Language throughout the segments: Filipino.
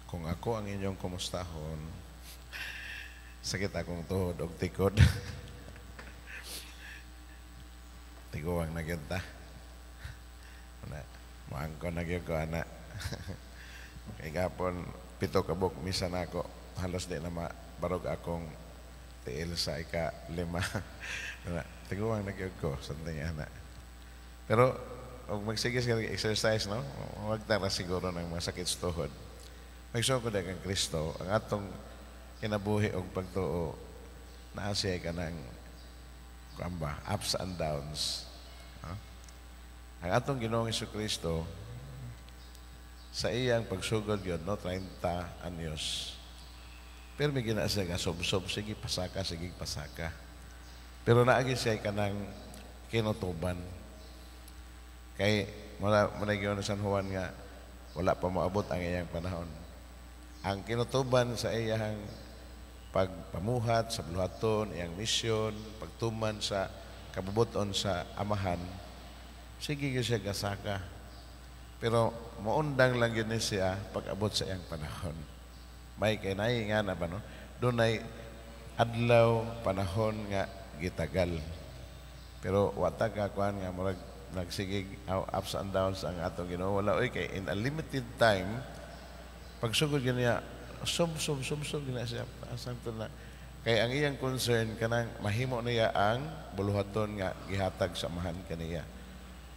Kung ako ang inyong kumustahon, sakit akong tuhod og tikod. Tiguang na gyud ta. Maangkon na gyud ko ana. Kay gapon pito ka buk misa na ako. Halos di na mabarog akong tiil sa ika-5. Tiguang na gyud ko something ana. Pero og magsige sa exercise no, wag ta na siguro ng masakit sa tuhod. Magsugod kang Kristo, ang atong kinabuhi og pagtuo naa siya ka ng kuamba, ups and downs. Ang atong Ginoong Jesucristo sa iyang pagsugod yun, no, 30 anyos. Pero may gina siya nga sob-sob, sige pasaka. Pero naagi siya ka ng kinutuban. Kay mula yun San Juan nga wala pa moabot ang iyang panahon. Ang kinutuban sa iyang pagpamuhat sa buluhaton, iyang misyon, pagtuman sa kabubuton sa amahan, sige siya gasaka. Pero maundang lang yun siya pag-abot sa iyang panahon. May kainay nga na ba no? Doon ay adlaw, panahon nga gitagal. Pero watag kakuan nga murag nagsigig ups and downs ang atong Ginoo. Wala oy kay in a limited time pagsugod niya sub gina siya asang to na kay ang iyang concern kanang mahimo niya ang buluhaton nga gihatag sa amahan kaniya.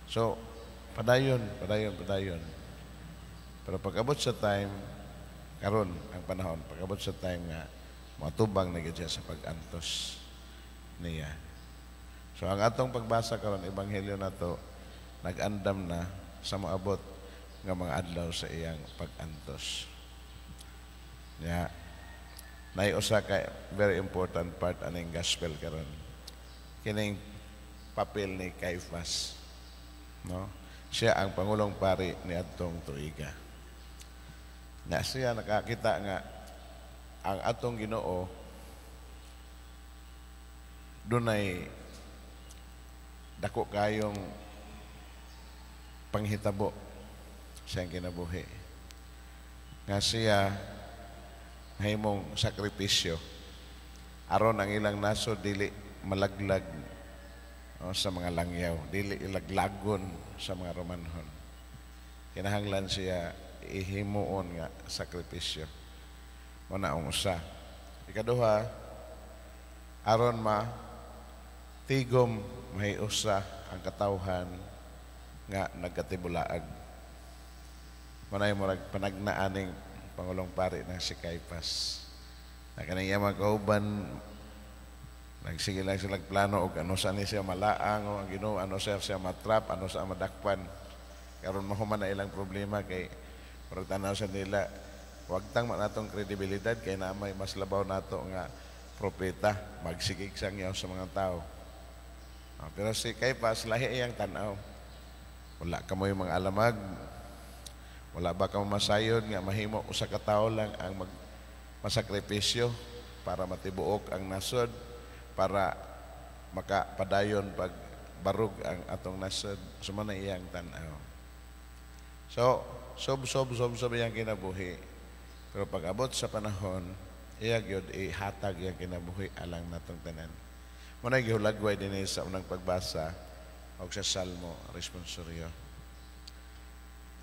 So padayon. Pero pag-abot sa time karon ang panahon, pag-abot sa time nga matubang na gyud siya sa pag-antos niya. So ang atong pagbasa karon ebanghelyo nato nag-andam na sa moabot nga mga adlaw sa iyang pag-antos. Ya. Nay usa ka very important part aning gospel karon. Kining papel ni Caiphas. No? Siya ang pangulong pari ni atong tuiga. Na siya nakakita nga ang atong Ginoo dunay dako kayong panghitabo sa kinabuhi. Nga siya mahimong sakripisyo aron ang ilang naso dili malaglag sa mga langyaw, dili ilaglagon sa mga Romanhon. Kinahanglan siya ihimuon nga sakripisyo. Muna ang usa. Ikaduha, aron tigom mahiusa ang katawhan nga nagkatibulaag. Manay murag panagnaaning pangulong pari na si Caiphas. Na kanang mga kauban nagsige lang sila plano og ano sa ni siya malaang o ang Ginoo ano siya matrap, ano sa madakpan. Karon mahuman na ilang problema kay murag tanaw sa nila wag tang natong kredibilidad kay na may mas labaw nato nga propeta magsigig sang yaw sa mga tao. Pero si Caiphas lahi iyang tanaw. Wala ka mo yung mga alamag. Wala ba ka masayod nga mahimo usa ka tawo lang ang masakripisyo para matibuok ang nasod, para makapadayon pag barug ang atong nasod. Sumana iyang tanaw. So, sob iyang kinabuhi. Pero pag abot sa panahon, iya gyud ihatag iyang kinabuhi alang natong tanan. Muna gihulagway din sa unang pagbasa o sa Salmo responsoryo.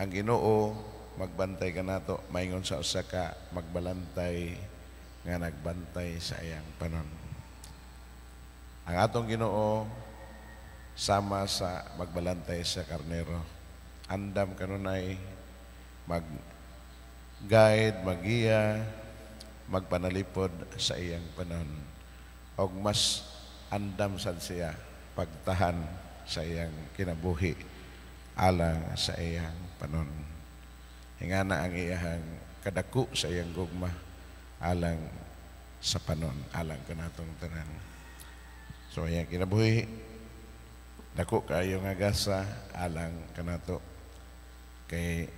Ang Ginoo magbantay ka nato, maingon sa usa ka magbalantay nga nagbantay sa iyang panon. Ang atong Ginoo sama sa magbalantay sa karnero. Andam kanunay mag-guide, magiya, magpanalipod sa iyang panon. Og mas andam sad siya pagtahan sa iyang kinabuhi alang sa iyang panon. Hingana ang iyang kadako sa iyang gugma alang sa panon, alang kanatong tanan. So iyang kinabuhi dako kayo nga gasa alang kanato kay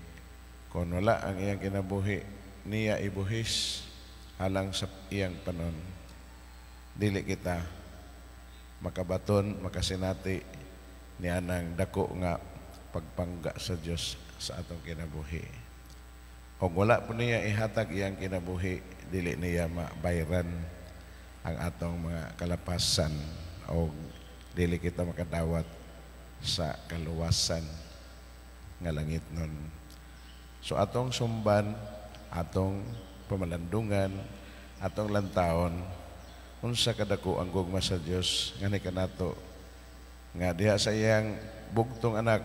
kung wala ang iyang kinabuhi niya ibuhis alang sa iyang panon, dili kita makabaton, makasinati niya ng dako nga pagpangga sa Dios sa atong kinabuhi. O wala po niya ihatag iyang kinabuhi, dili niya mabayran ang atong mga kalapasan o dili kita makadawat sa kaluwasan nga langit nun. So atong sumban, atong pamalandungan, atong lantaon, unsa kadako ang gugma sa Dios nga ni kanato nga diha sa iyang bugtong anak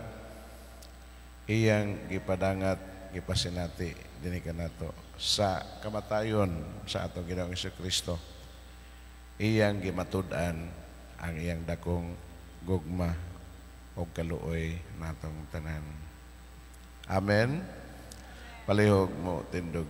iyang gipadangat, gipasinati dinhi kanato sa kamatayon sa atong Ginoong Jesucristo. Iyang gimatud-an ang iyang dakong gugma o kaluoy natong tanan. Amen. Palihog mo tindog.